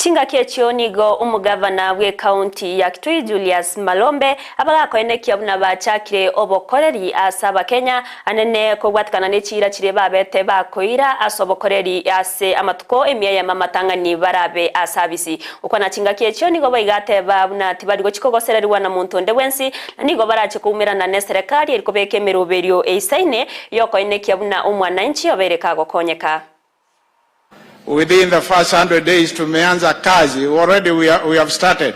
Tinga kechio nigo umugavana we county ya Kitui Julius Malombe abagakoenekia buna bachakire obokoreri asaba Kenya anene kogwatkana n'echira chire babete bakoira asobokoreri ase amatuko emiya mamatangani barabe asabisi uko na tinga kechio nigo baigate babuna tibarigo chikogosererwa na muntu nde wensi nigo barache kumirana ne serikali erikobeke meroberio eisaine yokoenekia buna umwananchi obereka gokonyeka. Within the first 100 days tumeanza kazi. Already we have started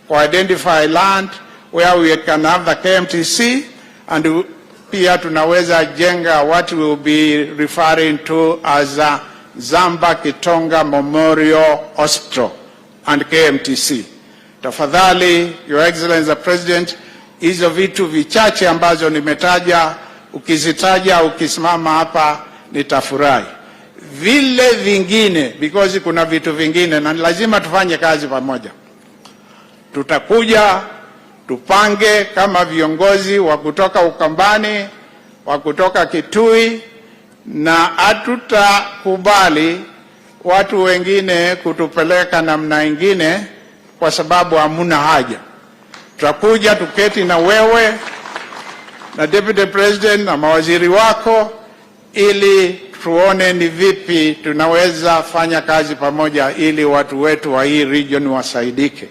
to identify land where we can have the KMTC, and pia tunaweza jenga what we will be referring to as a Zamba Kitonga Memorial Hospital and KMTC. Tafadhali, Your Excellency the President, hizo vitu vichache ambazo nimetaja, ukizitaja ukisimama hapa nitafurahi. Vile vingine, because kuna vitu vingine na lazima tufanye kazi pamoja. Tutakuja tupange kama viongozi wa kutoka Ukambani, wa kutoka Kitui, na hatutakubali watu wengine kutupeleka namna ingine kwa sababu hamuna haja. Tutakuja tuketi na wewe na Deputy President na mawaziri wako ili tuone ni vipi tunaweza fanya kazi pamoja ili watu wetu wa hii region wasaidike.